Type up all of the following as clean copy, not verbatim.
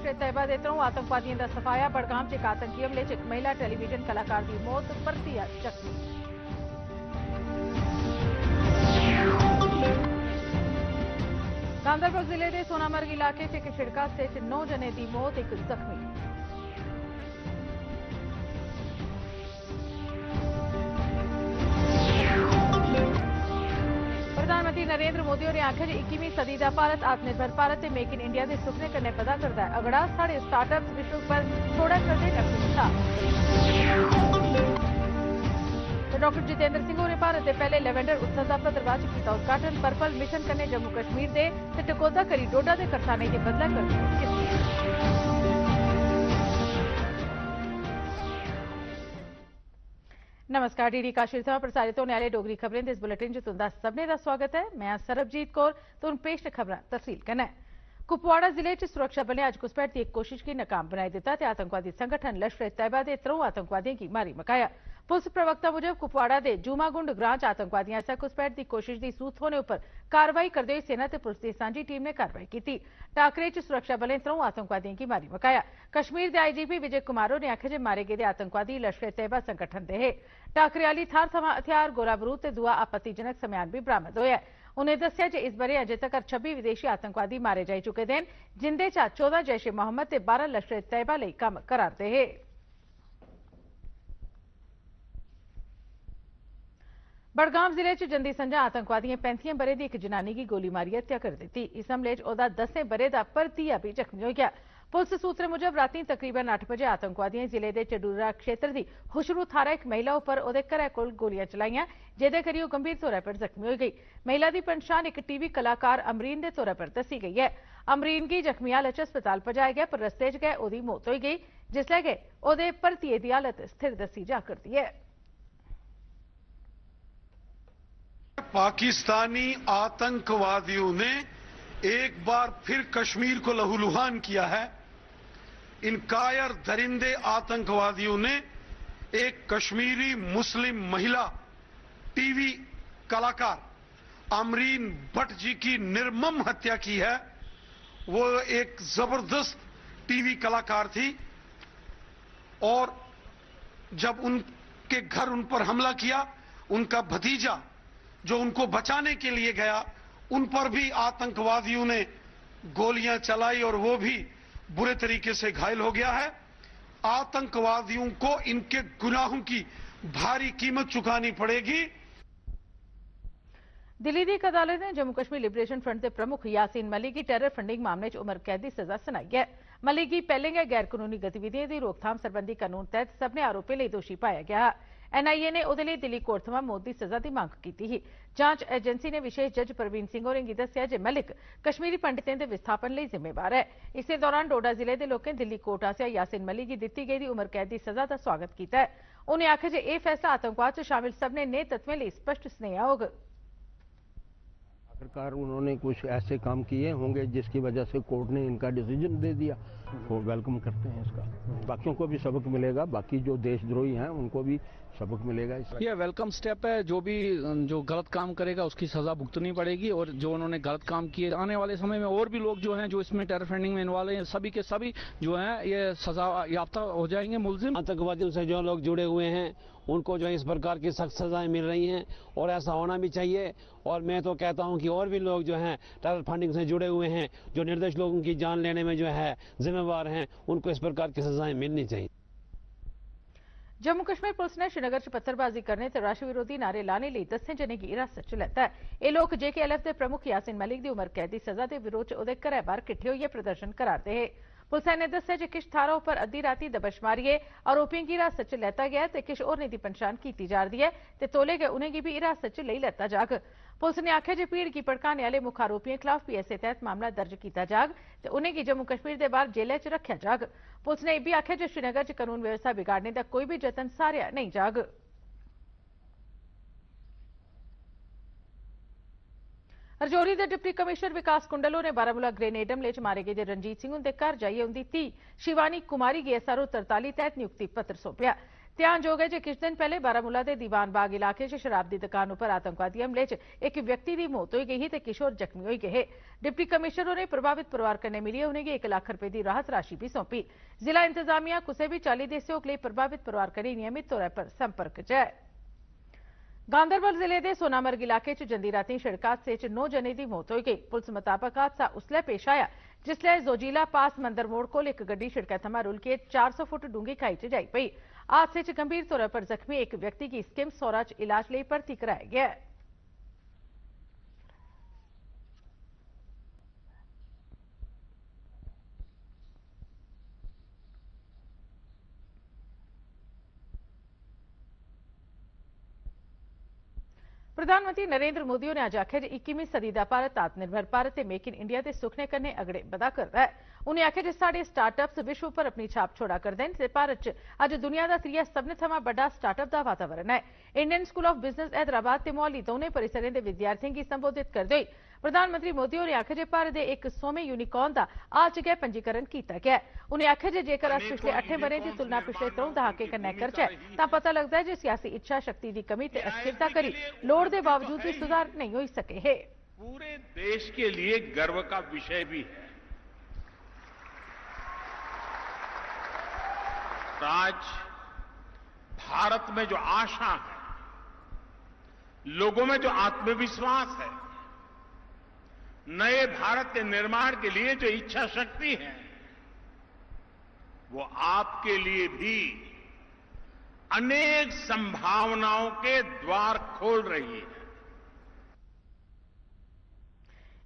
लश्कर तैयबा दे 3 आतंकवादियों का सफाया। बड़गाम च एक आतंकी हमले च एक महिला टेलीविजन कलाकार की मौत, परतिया जख्मी। गांधरबल जिले के सोनामर्ग इलाके च एक छिड़का हादसे च 9 जने की मौत, एक जख्मी। प्रधानमंत्री नरेंद्र मोदी होरें आखेआ जे 21वीं सदी का भारत आत्मनिर्भर भारत ते मेक इन इंडिया के सुपने कन्नै पैदा करता है। अगड़ा साढ़े स्टार्टअप्स विश्व पर थोड़ा करदे नफीसा। डॉक्टर जितेंद्र सिंह होरें भारत के पहले लैवेंडर उत्सव का भद्रवाह च कीता उद्घाटन। पर्पल मिशन कन्नै जम्मू कश्मीर के ते टकोह्दा करी डोडा के करसानें के बदला कर। नमस्कार, डीडी काशिर थमां प्रसारित होने वाले डोगरी खबरें दे इस बुलेटिन च तुंदा सभनें दा स्वागत है। मैं सरबजीत कौर ते हुण पेश खबरां तफसील कन्नै। कुपवाड़ा जिले च सुरक्षा बलें अज्ज घुसपैठ की एक कोशिश की नाकाम बनाई दिता ते आतंकवादी संगठन लश्कर तैयबा के 3 आतंकवादियों की मारी मकाया। पुलिस प्रवक्ता मुजब कुपवाड़ा के जूमागुंड ग्रां च आतंकवादियों आसेआ घुसपैठ की कोशिश की सूह थ्होने पर कार्रवाई करते हुए सेना ते पुलिस की सांझी टीम ने कार्रवाई की। टाकरे च सुरक्षा बलें 3 आतंकवादियों की मारी मकाया। कश्मीर के आईजीपी विजय कुमार होरें आखेआ जे मारे गेदे आतंकवादी लश्कर तैयबा संगठन दे हे। टाकरे आली थार थमां हथियार, गोला बरूद ते दूआ आपत्तिजनक समेयान भी बरामद होया है। उन्हें दस्सिया जे इस बरे अजे तक 26 विदेशी आतंकवादी मारे जाई चुके हैं, जिंदे चा 14 जैश ए मोहम्मद ते 12 लश्कर तैयबा लई कम्म करा'रदे हे। बड़गाम जिले च जंदी संझा आतंकवादियों 35 बरे की एक जनानी की गोली मारी हत्या कर दी। इस हमले च ओहदा 10 बरे का भरतीया भी जख्मी हो गया। पुलिस सूत्रें मुजब रातीं तकरीबन 8 बजे आतंकवादियों जिले के चडूरा क्षेत्र की खुशरू थारा एक महिला उपर ओहदे घरै कोल गोलियां चलाईयां, जेदे करी ओह गंभीर तौर पर जख्मी हो गई। महिला की पन्छान एक टीवी कलाकार अमरीन के तौर पर दसी गई है। अमरीन की जख्मी हालत च अस्पताल पजाया गया, पर रस्ते च गै ओहदी मौत हो गई, जिसलै कि ओहदे भरतीये की हालत स्थिर दसी जा करदी है। पाकिस्तानी आतंकवादियों ने एक बार फिर कश्मीर को लहूलुहान किया है। इन कायर दरिंदे आतंकवादियों ने एक कश्मीरी मुस्लिम महिला टीवी कलाकार अमरीन भट्ट जी की निर्मम हत्या की है। वो एक जबरदस्त टीवी कलाकार थी और जब उनके घर उन पर हमला किया, उनका भतीजा जो उनको बचाने के लिए गया, उन पर भी आतंकवादियों ने गोलियां चलाई और वो भी बुरे तरीके से घायल हो गया है। आतंकवादियों को इनके गुनाहों की भारी कीमत चुकानी पड़ेगी। दिल्ली की एक अदालत ने जम्मू कश्मीर लिबरेशन फ्रंट के प्रमुख यासीन मलिक की टेरर फंडिंग मामले च उम्र कैद की सजा सुनाई है। मलिक की पहले गै गैर कानूनी गतिविधियों की रोकथाम संबंधी कानून तहत सभनें आरोपियों लिए दोषी पाया गया। एनआईए ने उहदे लई दिल्ली कोर्ट थमां मौत की सजा की मांग की थी। जांच एजेंसी ने विशेष जज परवीन सिंह होरें गी दस्सिया जे मलिक कश्मीरी पंडितें के विस्थापन लई जिम्मेवार है। इस दौरान डोडा जिले के लोकें दिल्ली कोर्ट आसेआ यासीन मलिक की दी गई उम्र कैद की सजा का स्वागत किया है। उन्हें आखेआ जे यह फैसला आतंकवाद च शामिल सभनें नेह तत्वें लई स्पष्ट स्नेहा होग। आखिरकार उन्होंने कुछ ऐसे काम किए होंगे जिसकी वजह से कोर्ट ने इनका डिसीजन दे दिया, वो वेलकम करते हैं इसका। बाकियों को भी सबक मिलेगा, बाकी जो देशद्रोही हैं उनको भी सबक मिलेगा। यह वेलकम स्टेप है। जो गलत काम करेगा उसकी सजा भुगतनी पड़ेगी और जो उन्होंने गलत काम किए, आने वाले समय में और भी लोग जो हैं जो इसमें टेरर फंडिंग में इन्वॉल्व हैं, सभी के सभी जो हैं ये सजा याफ्ता हो जाएंगे। मुलजिम आतंकवादियों से जो लोग जुड़े हुए हैं उनको जो है इस प्रकार की सख्त सजाएं मिल रही हैं और ऐसा होना भी चाहिए। और मैं तो कहता हूं कि और भी लोग जो हैं टेरर फंडिंग से जुड़े हुए हैं, जो निर्दोष लोगों की जान लेने में जो है जिम्मेवार हैं, उनको इस प्रकार की सजाएं मिलनी चाहिए। जम्मू कश्मीर पुलिस ने श्रीनगर च पत्थरबाजी करने ते राष्ट्र विरोधी नारे लाने लई 10 जने की हिरासत च लैता है। ये लोग जेकेएलएफ के प्रमुख यासीन मलिक की उम्र कैद की सजा के विरोध च ओहदे घरै बाहर किट्ठे होइए प्रदर्शन करा'रदे हे। पुलिस ने दस्सिया जे किश थाहरां उपर अद्धी राती दबश मारियै आरोपियों की हिरासत च लैता गया ते किश होरनें दी पन्छान कीती जा'रदी है ते तौले गै उनेंगी भी हिरासत च लेई लैता जाग। पुलिस ने आखेआ जे भीड़ गी भड़काने आले मुक्ख आरोपियों खिलाफ पीएसए तहत मामला दर्ज किया जाग ते उनेंगी जम्मू कश्मीर के बाहर जेलै च रखेआ जाग। पुलिस ने यह भी आखेआ जे श्रीनगर च कानून व्यवस्था बिगाड़ने का कोई भी जतन सारेआ नहीं जाग। रजौरी के डिप्टी कमिश्नर विकास कुंडल ने बारामूला ग्रेनेड हमले च मारे गेदे रणजीत सिंह उनके घर जाइए उनकी धी शिवानी कुमारी गी SRO 43 तहत नियुक्ति पत्र सौंपया। ਧਿਆਨਯੋਗ ਹੈ ਜੇ ਕੁਝ ਦਿਨ ਪਹਿਲੇ ਬਾਰਾਮੂਲਾ ਦੇ ਦੀਵਾਨ ਬਾਗ ਇਲਾਕੇ 'ਚ ਸ਼ਰਾਬ ਦੀ ਦੁਕਾਨ ਉੱਪਰ ਆਤੰਕਵਾਦੀ ਹਮਲੇ 'ਚ ਇੱਕ ਵਿਅਕਤੀ ਦੀ ਮੌਤ ਹੋਈ ਗਈ ਤੇ किशोर ਜ਼ਖਮੀ ਹੋਈ ਗਏ। डिप्टी कमिश्नरों ने प्रभावित परिवार कन्ने मिलिए उन्हें 1 लाख रुपए की राहत राशि भी सौंपी। जिला इंतजामिया किसी भी चाली दे सहयोग लिए प्रभावित परिवार कन्ने नियमित तौर पर संपर्क च है। गांधरबल जिले के सोनामर्ग इलाके च जंदी राती सड़क हादसे च 9 जने की मौत हो गई। पुलिस मुताबिक हादसा उसलै पेश आया जिसलै जोजीला पास मंदिर मोड़ को एक गड्डी सड़क थमां रुल के 400 फुट डूंगी खाई च जाई पई। हादसे च गंभीर तौर पर जख्मी एक व्यक्ति की स्किम्स सौरा च इलाज लिए भर्ती कराया गया है। प्रधानमंत्री नरेंद्र मोदी ने आज आख्या 21वीं सदी का भारत आत्मनिर्भर भारत ते मेक इन इंडिया के सुखने कन्ने अगड़े बधा करदा है। उन्हें आख्या जे साडे स्टार्टअप्स विश्व पर अपनी छाप छोड़ा करदे ने ते भारत च अज दुनिया का 3 सबने थमां बड़ा स्टार्टअप का वातावरण है। Indian school of business Hyderabad ते मोहाली दोने परिसरें के विद्यार्थियों की संबोधित करते हुए प्रधानमंत्री मोदी ने आख्या जे भारत के एक 100वें यूनिकॉर्न का आज जगह पंजीकरण किया गया है। उन्हें आख्या जे जेकर अस पिछले 8 ब'रें की तुलना पिछले 3 दहाके कन्नै करचै तां पता लगता है जे सियासी इच्छा शक्ति की कमी ते अस्थिरता करी लोड़ के बावजूद भी सुधार नहीं हो सके है। पूरे देश के लिए गर्व का विषय भी है। आज भारत में जो आशा है, लोगों में जो आत्मविश्वास है, नए भारत के निर्माण के लिए जो इच्छा शक्ति है, वो आपके लिए भी अनेक संभावनाओं के द्वार खोल रही है।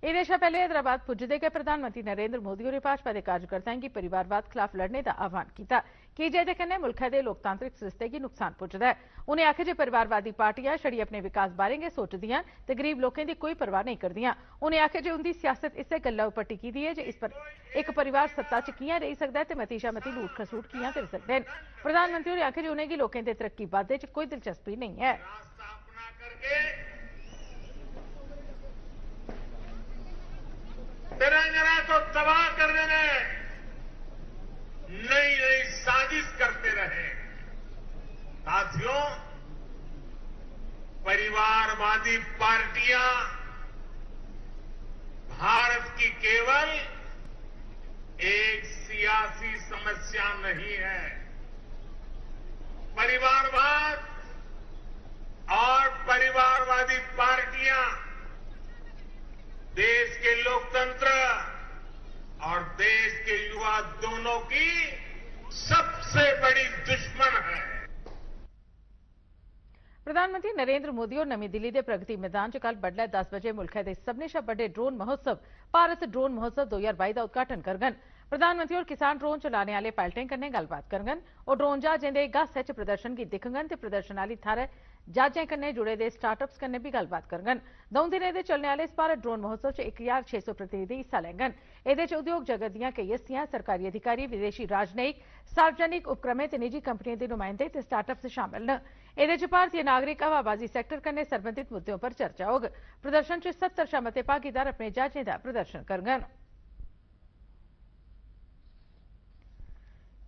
देशा पहले हैदराबाद पुजदे गए प्रधानमंत्री नरेंद्र मोदी और भाजपा के कार्यकर्ताओं की परिवारवाद खिलाफ लड़ने का आह्वान किया कि जे कन्नै मुल्क के लोकतांत्रिक सरिस्ते की नुकसान पुजदा है। उन्हें आख्या जे परिवारवादी पार्टियां छड़ी अपने विकास बारे गै सोचदियां ते गरीब लोगों की कोई परवाह नहीं करदियां। उन्हें आख्या जे उनकी सियासत इसे गल्ला उपर टिकी दी है जे इस पर एक परिवार सत्ता च कियां रही सकदा है ते मती शा मती लूट खसूट कियां करी सकदे हैं। प्रधानमंत्री ने आख्या जे उन्हें लोगों के तरक्की बाद्दे च कोई दिलचस्पी नहीं है। तेलंगाना को तबाह करने में नई नई साजिश करते रहे। साथियों, परिवारवादी पार्टियां भारत की केवल एक सियासी समस्या नहीं है। परिवारवाद और परिवारवादी पार्टियां देश के लोकतंत्र और देश के युवा दोनों की सबसे बड़ी दुश्मन है। प्रधानमंत्री नरेंद्र मोदी और नवी दिल्ली के प्रगति मैदान च कल बडलै 10 बजे मुल्क के सबने शा बड़े ड्रोन महोत्सव भारत ड्रोन महोत्सव 2022 का उद्घाटन करगन। प्रधानमंत्री और किसान ड्रोन चलाने वाले पायलटें कन्नै गलबात करगन और ड्रोन जहाजें के गस च प्रदर्शन की दिखगन ते प्रदर्शन वाली थाह्रै जहाजें कन्नै जुड़े दे स्टार्टअप्स कन्नै भी गलबात करगन। 2 दिनें दे चलने वाले इस भारत ड्रोन महोत्सव च 1600 प्रतिनिधि हिस्सा लैंगन। एह्दे च उद्योग जगत दियां कई हस्तियां, सरकारी अधिकारी, विदेशी राजनयिक, सार्वजनिक उपक्रमें ते निजी कंपनियों के नुमाइंदे ते स्टार्टअप्स शामिल न। एह्दे च भारतीय नागरिक हवाबाजी सैक्टर कन्नै सरबंधित मुद्दों पर चर्चा होग। प्रदर्शन च 70 शा मते भागीदार अपने जहाजें का प्रदर्शन करगन।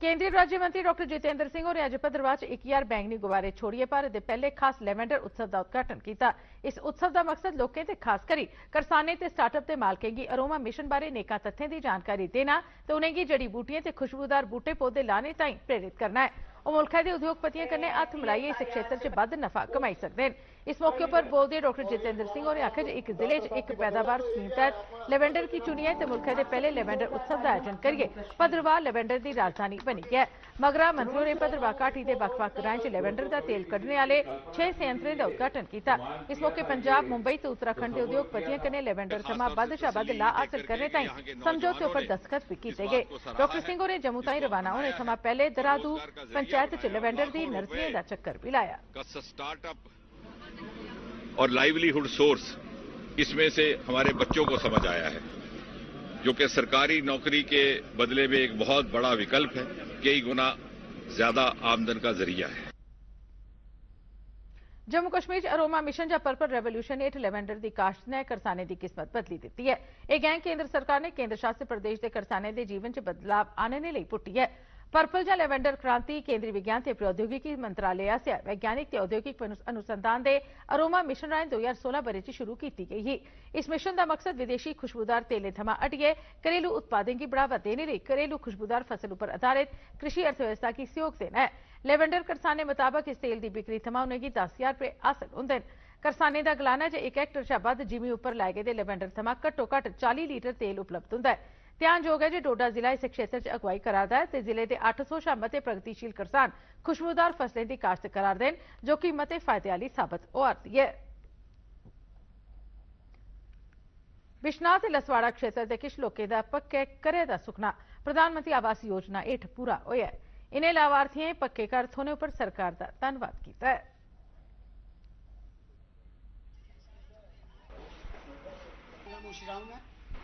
केंद्रीय राज्य मंत्री डॉ जितेंद्र सिंह और अज भद्रवाह च 1000 बैंगनी गुब्बारे छोड़िए भारत के पहले खास लैवेंडर उत्सव का उद्घाटन किया। इस उत्सव का मकसद लोगों ते खास करी करसानें ते स्टार्टअप के मालकें की अरोमा मिशन बारे नेकां तत्थें की जानकारी देना ते उन्हेंगी जड़ी बूटियां ते खुशबूदार बूटे पौधे लाने ताईं प्रेरित करना है। और मुल्क के उद्योगपतियों कन्नै हत्थ मिलाइयै इस क्षेत्र च बद्ध नफा कमाई सकते हैं। इस मौके पर बोलते डॉ जितेंद्र सिंह होरें आख्या जे एक जिले च एक पैदावार स्कीम तहत लैवेंडर की चुनिए ते मुल्क के पहले लैवेंडर उत्सव का आयोजन करिए भद्रवाह लैवेंडर की राजधानी बनी है। मगरा मंत्री होरें भद्रवाह घाटी के बक्ख-बक्ख ग्राएं च लैवेंडर का तेल कड्ढने वाले 6 संयंत्रें का उद्घाटन किया। इस मौके पंजाब, मुंबई ते उत्तराखंड के उद्योगपतियों कन्नै लैवेंडर थमां बद्ध शा बद्ध लाह हासिल करने ताईं समझौते पर दस्तखत भी किए गए। डॉ सिंह होरें जम्मू ताईं रवाना होने थमां पहले दरादू पंचायत च लैवेंडर की नर्सरियों का चक्कर भी लाया। स्टार्टअप और लाइवलीहुड सोर्स इसमें से हमारे बच्चों को समझ आया है, जो कि सरकारी नौकरी के बदले में एक बहुत बड़ा विकल्प है, कई गुना ज्यादा आमदन का जरिया है। जम्मू कश्मीर अरोमा मिशन या पर्पल रेवोल्यूशन हेठ लैवेंडर की काश्त ने करसाने की किस्मत बदली दी है। यह गैंग केंद्र सरकार ने केंद्र शासित प्रदेश के करसाने के जीवन च बदलाव आने लई पुट्टी है। पर्पल ਜਾਂ ਲੈਵੈਂਡਰ ਕ੍ਰਾਂਤੀ ਕੇਂਦਰੀ ਵਿਗਿਆਨ ਤੇ ਪ੍ਰੌद्योगिकी ਮੰਤਰਾਲੇ ਆਸਿਆ ਵੈਗਿਆਨਿਕ ਤੇ ਔਦਯੋਗਿਕ ਅਨੁਸੰਧਾਨ ਦੇ ਅਰੋਮਾ ਮਿਸ਼ਨ ਰਾਹੀਂ 2016 ਬਰੇ ਚ शुरू की गई है। इस मिशन का मकसद विदेशी खुशबूदार तेले थमा अटिए घरेलू उत्पादन की बढ़ावा देने लिए घरेलू खुशबूदार फसल पर आधारित कृषि अर्थव्यवस्था की सहयोग देना है। लेवेंडर करसाने मुताबिक इस तेल की बिक्री थमा उन्हें 10,000 रुपए हासिल होंगे। करसाने का गलाना ज 1 हेक्टर से वध जिमी उपर लाए गए लेवेंडर थमा घट्टो घट्ट 40 लीटर तेल उपलब्ध होंगे है। ध्यानयोग है जी डोडा जिला इस क्षेत्र च अगवाई करारदा है। जिले के 800 शा मते प्रगतिशील किसान खुशबूदार फसलें की काश्त करार देन जो कि मते फायदे वाली साबित हो रही है। बिश्नाह ते लसवाड़ा क्षेत्र के कुछ लोगों का पक्के घरे का सुखना प्रधानमंत्री आवास योजना हेठ पूरा होया है। इन्हें लाभार्थियों पक्के घर थोने पर सरकार का धन्यवाद किया है।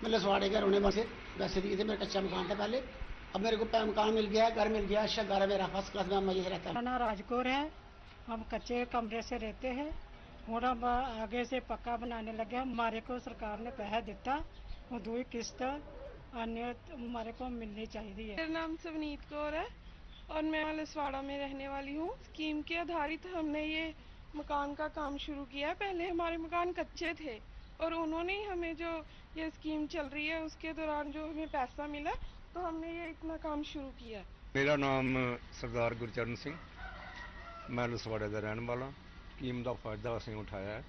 मैं लसवाड़े घर होने से वैसे भी मेरा कच्चा मकान था पहले, अब मेरे को मकान मिल गया, घर मिल गया, अच्छा घर मेरा फर्स्ट क्लास में मजे से रहता है। ना राजगौर है, हम कच्चे कमरे से रहते हैं और अब आगे से पक्का बनाने लगे। हमारे को सरकार ने पैसा दिता और 2 किस्त अन्य हमारे को मिलनी चाहिए। मेरा नाम सवनीत कौर है और मैं लसवाड़ा में रहने वाली हूँ। स्कीम के आधारित हमने ये मकान का काम शुरू किया है। पहले हमारे मकान कच्चे थे और उन्होंने ही हमें जो ये स्कीम चल रही है उसके दौरान जो हमें पैसा मिला तो हमने ये इतना काम शुरू किया। मेरा नाम सरदार गुरचरण सिंह, मैं लसवाड़े का रहने वाला। स्कीम का फायदा असें उठाया है।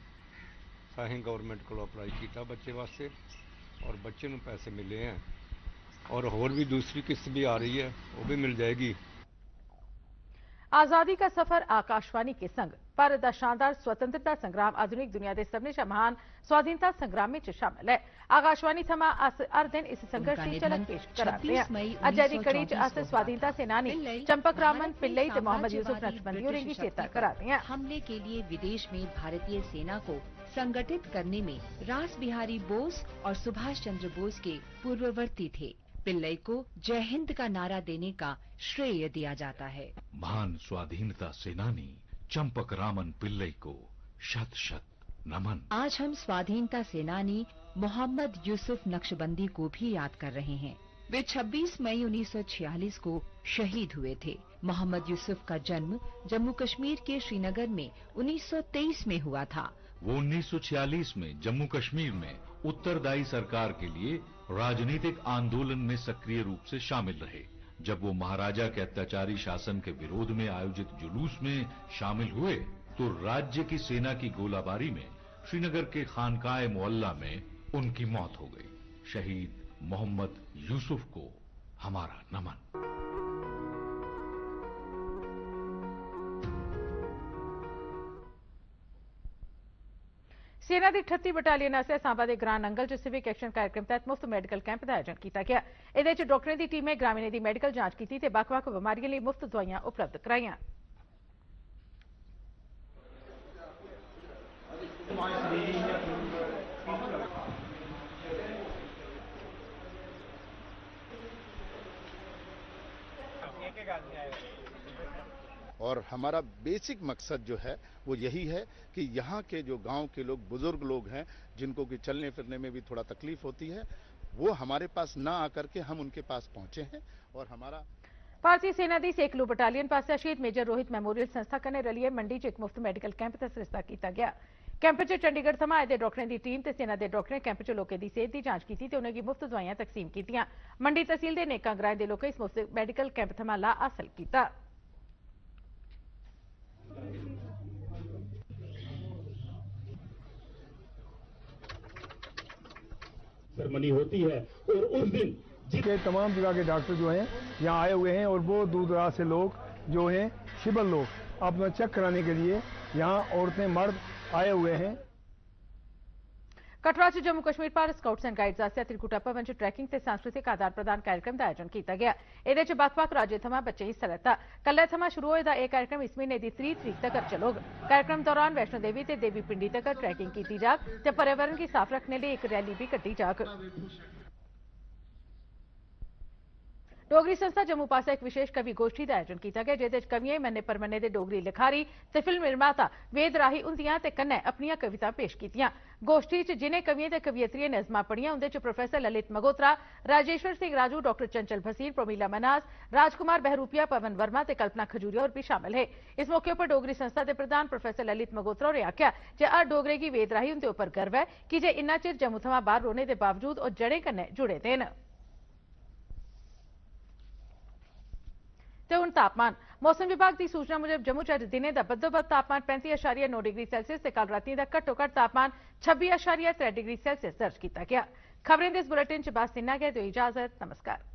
असें गवर्नमेंट को अप्लाई किया बच्चे वास्ते और बच्चे को पैसे मिले हैं और होर भी दूसरी किस्त भी आ रही है, वो भी मिल जाएगी। आजादी का सफर आकाशवाणी के संग भारत का शानदार स्वतंत्रता संग्राम आधुनिक दुनिया के सबने शा महान स्वाधीनता संग्राम में शामिल है। आकाशवाणी थमा अस हर दिन इस संघर्ष की झलक पेश कराते हैं। अजय की कड़ी च अस स्वाधीनता सेनानी चंपक रामन पिल्लई ते मोहम्मद यूसुफ नक्शबंदी और इनकी चेता कराते हैं। हमले के लिए विदेश में भारतीय सेना को संगठित करने में रास बिहारी बोस और सुभाष चंद्र बोस के पूर्ववर्ती थे। पिल्लई को जय हिंद का नारा देने का श्रेय दिया जाता है। महान स्वाधीनता सेनानी चंपक रामन पिल्लई को शत शत नमन। आज हम स्वाधीनता सेनानी मोहम्मद यूसुफ नक्शबंदी को भी याद कर रहे हैं। वे 26 मई 1946 को शहीद हुए थे। मोहम्मद यूसुफ का जन्म जम्मू कश्मीर के श्रीनगर में 1923 में हुआ था। वो 1946 में जम्मू कश्मीर में उत्तरदायी सरकार के लिए राजनीतिक आंदोलन में सक्रिय रूप से शामिल रहे। जब वो महाराजा के अत्याचारी शासन के विरोध में आयोजित जुलूस में शामिल हुए तो राज्य की सेना की गोलाबारी में श्रीनगर के खानकाए मोहल्ला में उनकी मौत हो गई। शहीद मोहम्मद यूसुफ को हमारा नमन। सेना की 38 बटालियन आसेआ सांबा के ग्रां नंगल च सिविक एक्शन कार्यक्रम तहत मुफ्त मैडिकल कैंप का आयोजन किया गया। इहदे च डॉक्टरों की टीमें ग्रामीणों की मैडिकल जांच की ते बक्ख-बक्ख बीमारियों लिए मुफ्त दवाइयां उपलब्ध कराईयां। और हमारा बेसिक मकसद जो है वो यही है कि यहाँ के जो गांव के लोग बुजुर्ग लोग हैं जिनको कि चलने फिरने में भी थोड़ा तकलीफ होती है वो हमारे पास ना आकर के हम उनके पास पहुंचे हैं। और हमारा भारतीय सेना की सेकलू बटालियन पास शहीद मेजर रोहित मेमोरियल संस्था कन्नै रलिए मंडी च एक मुफ्त मैडिकल कैंप का सरिस्ता किया गया। कैंप च चंडीगढ़ थमां आए दे डॉक्टरों की टीम ते सेना के डॉक्टरें कैंप च लोगों की सेहत की जांच की ते उन्हें मुफ्त दवाइयां तकसीम कीतियां। मंडी तहसील के नेकां ग्राएं के लोगों इस मुफ्त मैडिकल कैंप थमां लाह हासिल किया। सेरेमनी होती है और उस दिन के तमाम जगह के डॉक्टर जो हैं यहाँ आए हुए हैं और बहुत दूर दराज से लोग जो हैं शिबल लोग अपना चेक कराने के लिए यहाँ औरतें मर्द आए हुए हैं। कटरा च Jammu Kashmir Bharat scouts and guides आसेआ त्रिकुटा भवन च ट्रैकिंग ते सांस्कृतिक आदान प्रदान कार्यक्रम का आयोजन किया गया। इहदे च बक्ख-बक्ख राज्यों थमां बच्चें हिस्सा लैता। कल्लै थमां शुरू होए दा यह कार्यक्रम इस महीने की 30 तरीक तक चलोग। कार्यक्रम दौरान वैष्णो देवी ते देवी पिंडी तक ट्रैकिंग की जाग ते पर्यावरण की साफ रखने लिए एक रैली भी कड्ढी जाग। डोगरी संस्था जम्मू पास एक विशेष कवि गोष्ठी का आयोजन किया गया, जिहदे कवियें मन्ने परमन्ने दे डोगरी लिखारी ते फिल्म निर्माता वेद राही उंदियां ते कन्नै अपनियां कवितां पेश कीतियां। गोष्ठी च जिन्हें कवियें ते कवियत्रियें नज़मां पढ़ियां उंदे च प्रोफेसर ललित मगोत्रा, राजेश्वर सिंह राजू, डॉक्टर चंचल भसीर, प्रोमीला मनास, राजकुमार बहरूपिया, पवन वर्मा ते कल्पना खजूरिया और भी शामिल है। इस मौके पर डोगरी संस्था के प्रधान प्रोफेसर ललित मगोत्रा होरें आख्या जे हर डोगरे गी वेद राही उंदे उपर गर्व है कि जे इन्ना चिर जम्मू थमां बाहर रौहने के बावजूद और जड़ें कन्नै जुड़े दे न। हुण तापमान। मौसम विभाग की सूचना मुजब जम्मू च अज दिने का बद्धोबद्ध तापमान 35.9 डिग्री सेल्सियस ते कल राती का घट्टो घट्ट तापमान 26.3 डिग्री सेल्सियस दर्ज किया गया। खबरें दे इस बुलेटिन च बस इन्ना गै। दो इजाजत, नमस्कार।